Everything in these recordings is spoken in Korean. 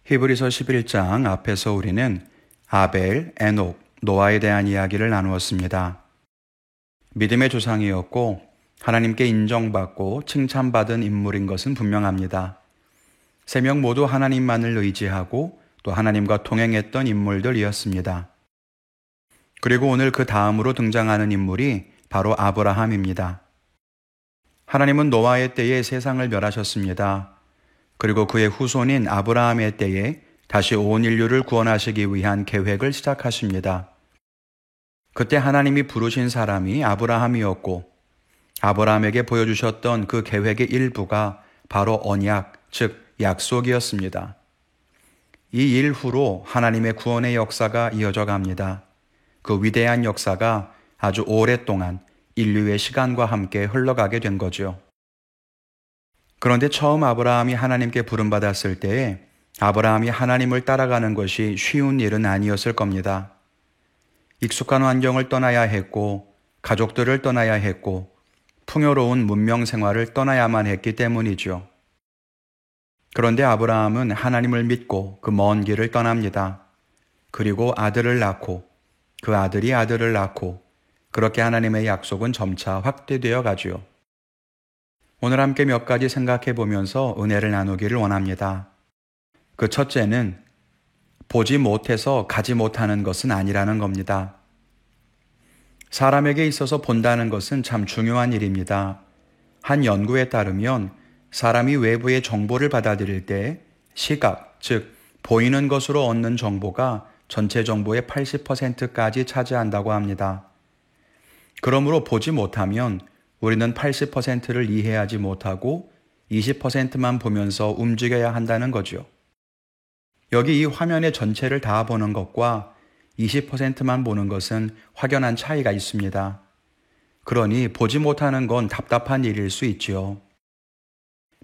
히브리서 11장 앞에서 우리는 아벨, 에녹, 노아에 대한 이야기를 나누었습니다. 믿음의 조상이었고 하나님께 인정받고 칭찬받은 인물인 것은 분명합니다. 세 명 모두 하나님만을 의지하고 또 하나님과 동행했던 인물들이었습니다. 그리고 오늘 그 다음으로 등장하는 인물이 바로 아브라함입니다. 하나님은 노아의 때에 세상을 멸하셨습니다. 그리고 그의 후손인 아브라함의 때에 다시 온 인류를 구원하시기 위한 계획을 시작하십니다. 그때 하나님이 부르신 사람이 아브라함이었고 아브라함에게 보여주셨던 그 계획의 일부가 바로 언약, 즉 약속이었습니다. 이 일 후로 하나님의 구원의 역사가 이어져 갑니다. 그 위대한 역사가 아주 오랫동안 인류의 시간과 함께 흘러가게 된 거죠. 그런데 처음 아브라함이 하나님께 부름받았을 때에 아브라함이 하나님을 따라가는 것이 쉬운 일은 아니었을 겁니다. 익숙한 환경을 떠나야 했고 가족들을 떠나야 했고 풍요로운 문명 생활을 떠나야만 했기 때문이죠. 그런데 아브라함은 하나님을 믿고 그 먼 길을 떠납니다. 그리고 아들을 낳고 그 아들이 아들을 낳고 그렇게 하나님의 약속은 점차 확대되어 가지요. 오늘 함께 몇 가지 생각해 보면서 은혜를 나누기를 원합니다. 그 첫째는 보지 못해서 가지 못하는 것은 아니라는 겁니다. 사람에게 있어서 본다는 것은 참 중요한 일입니다. 한 연구에 따르면 사람이 외부의 정보를 받아들일 때 시각, 즉 보이는 것으로 얻는 정보가 전체 정보의 80%까지 차지한다고 합니다. 그러므로 보지 못하면 우리는 80%를 이해하지 못하고 20%만 보면서 움직여야 한다는 거죠. 여기 이 화면의 전체를 다 보는 것과 20%만 보는 것은 확연한 차이가 있습니다. 그러니 보지 못하는 건 답답한 일일 수 있지요.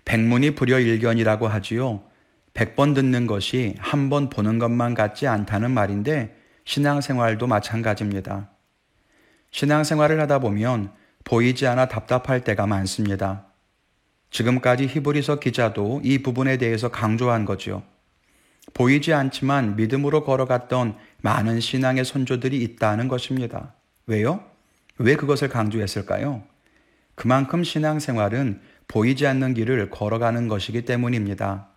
백문이 불여일견이라고 하지요. 100번 듣는 것이 한 번 보는 것만 같지 않다는 말인데 신앙생활도 마찬가지입니다. 신앙생활을 하다 보면 보이지 않아 답답할 때가 많습니다. 지금까지 히브리서 기자도 이 부분에 대해서 강조한 거죠. 보이지 않지만 믿음으로 걸어갔던 많은 신앙의 선조들이 있다는 것입니다. 왜요? 왜 그것을 강조했을까요? 그만큼 신앙생활은 보이지 않는 길을 걸어가는 것이기 때문입니다.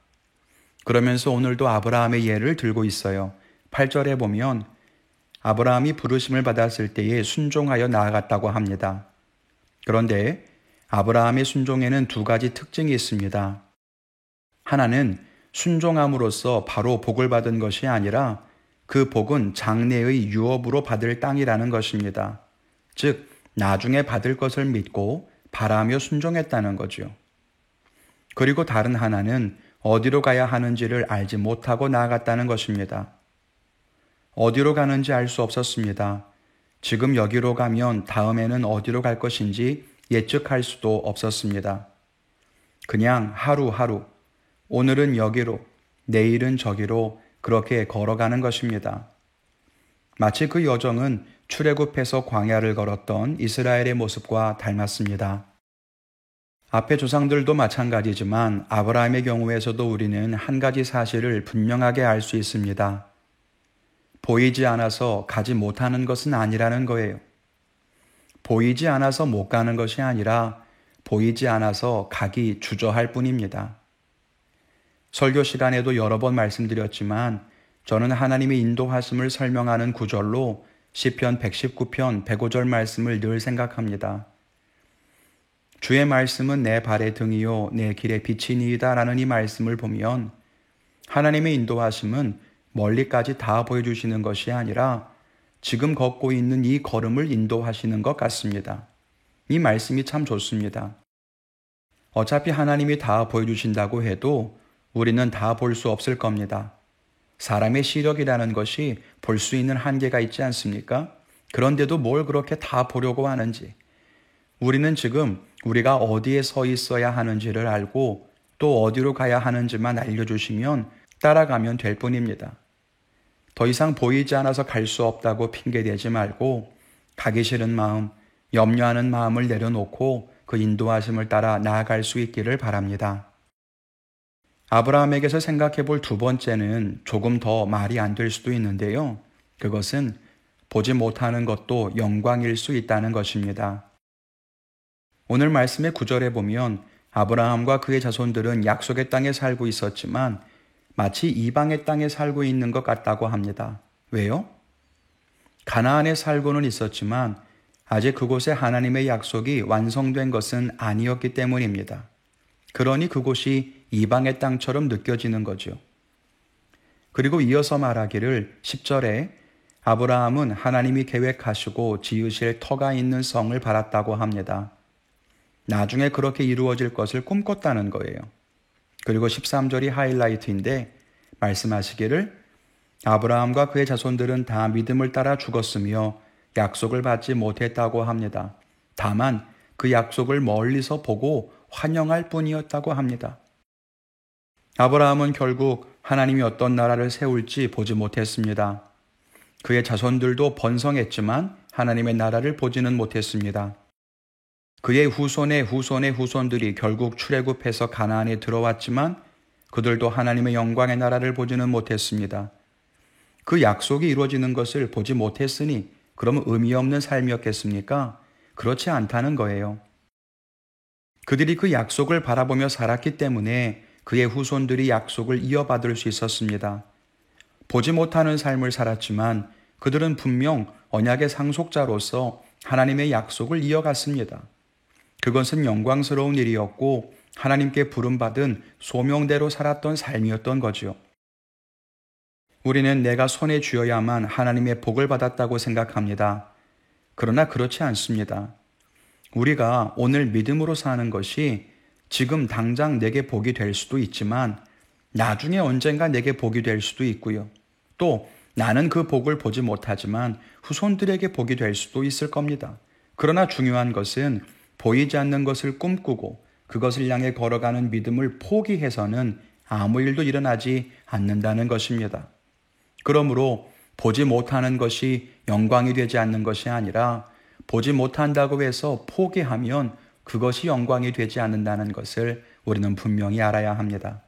그러면서 오늘도 아브라함의 예를 들고 있어요. 8절에 보면 아브라함이 부르심을 받았을 때에 순종하여 나아갔다고 합니다. 그런데 아브라함의 순종에는 두 가지 특징이 있습니다. 하나는 순종함으로써 바로 복을 받은 것이 아니라 그 복은 장래의 유업으로 받을 땅이라는 것입니다. 즉, 나중에 받을 것을 믿고 바라며 순종했다는 거죠. 그리고 다른 하나는 어디로 가야 하는지를 알지 못하고 나아갔다는 것입니다. 어디로 가는지 알 수 없었습니다. 지금 여기로 가면 다음에는 어디로 갈 것인지 예측할 수도 없었습니다. 그냥 하루하루, 오늘은 여기로, 내일은 저기로 그렇게 걸어가는 것입니다. 마치 그 여정은 출애굽해서 광야를 걸었던 이스라엘의 모습과 닮았습니다. 앞의 조상들도 마찬가지지만 아브라함의 경우에서도 우리는 한 가지 사실을 분명하게 알 수 있습니다. 보이지 않아서 가지 못하는 것은 아니라는 거예요. 보이지 않아서 못 가는 것이 아니라 보이지 않아서 가기 주저할 뿐입니다. 설교 시간에도 여러 번 말씀드렸지만 저는 하나님의 인도하심을 설명하는 구절로 시편 119편 105절 말씀을 늘 생각합니다. 주의 말씀은 내 발의 등이요 내 길의 빛이니이다 라는 이 말씀을 보면 하나님의 인도하심은 멀리까지 다 보여주시는 것이 아니라 지금 걷고 있는 이 걸음을 인도하시는 것 같습니다. 이 말씀이 참 좋습니다. 어차피 하나님이 다 보여주신다고 해도 우리는 다 볼 수 없을 겁니다. 사람의 시력이라는 것이 볼 수 있는 한계가 있지 않습니까? 그런데도 뭘 그렇게 다 보려고 하는지. 우리는 지금 우리가 어디에 서 있어야 하는지를 알고 또 어디로 가야 하는지만 알려주시면 따라가면 될 뿐입니다. 더 이상 보이지 않아서 갈 수 없다고 핑계대지 말고 가기 싫은 마음, 염려하는 마음을 내려놓고 그 인도하심을 따라 나아갈 수 있기를 바랍니다. 아브라함에게서 생각해 볼 두 번째는 조금 더 말이 안 될 수도 있는데요. 그것은 보지 못하는 것도 영광일 수 있다는 것입니다. 오늘 말씀의 9절에 보면 아브라함과 그의 자손들은 약속의 땅에 살고 있었지만 마치 이방의 땅에 살고 있는 것 같다고 합니다. 왜요? 가나안에 살고는 있었지만 아직 그곳에 하나님의 약속이 완성된 것은 아니었기 때문입니다. 그러니 그곳이 이방의 땅처럼 느껴지는 거죠. 그리고 이어서 말하기를 10절에 아브라함은 하나님이 계획하시고 지으실 터가 있는 성을 바랐다고 합니다. 나중에 그렇게 이루어질 것을 꿈꿨다는 거예요. 그리고 13절이 하이라이트인데 말씀하시기를 아브라함과 그의 자손들은 다 믿음을 따라 죽었으며 약속을 받지 못했다고 합니다. 다만 그 약속을 멀리서 보고 환영할 뿐이었다고 합니다. 아브라함은 결국 하나님이 어떤 나라를 세울지 보지 못했습니다. 그의 자손들도 번성했지만 하나님의 나라를 보지는 못했습니다. 그의 후손의 후손의 후손들이 결국 출애굽해서 가나안에 들어왔지만 그들도 하나님의 영광의 나라를 보지는 못했습니다. 그 약속이 이루어지는 것을 보지 못했으니 그러면 의미 없는 삶이었겠습니까? 그렇지 않다는 거예요. 그들이 그 약속을 바라보며 살았기 때문에 그의 후손들이 약속을 이어받을 수 있었습니다. 보지 못하는 삶을 살았지만 그들은 분명 언약의 상속자로서 하나님의 약속을 이어갔습니다. 그것은 영광스러운 일이었고 하나님께 부름받은 소명대로 살았던 삶이었던 거죠. 우리는 내가 손에 쥐어야만 하나님의 복을 받았다고 생각합니다. 그러나 그렇지 않습니다. 우리가 오늘 믿음으로 사는 것이 지금 당장 내게 복이 될 수도 있지만 나중에 언젠가 내게 복이 될 수도 있고요. 또 나는 그 복을 보지 못하지만 후손들에게 복이 될 수도 있을 겁니다. 그러나 중요한 것은 보이지 않는 것을 꿈꾸고 그것을 향해 걸어가는 믿음을 포기해서는 아무 일도 일어나지 않는다는 것입니다. 그러므로 보지 못하는 것이 영광이 되지 않는 것이 아니라 보지 못한다고 해서 포기하면 그것이 영광이 되지 않는다는 것을 우리는 분명히 알아야 합니다.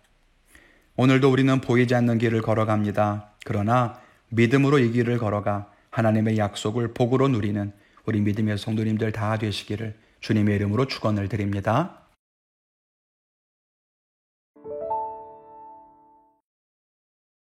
오늘도 우리는 보이지 않는 길을 걸어갑니다. 그러나 믿음으로 이 길을 걸어가 하나님의 약속을 복으로 누리는 우리 믿음의 성도님들 다 되시기를 주님의 이름으로 축원을 드립니다.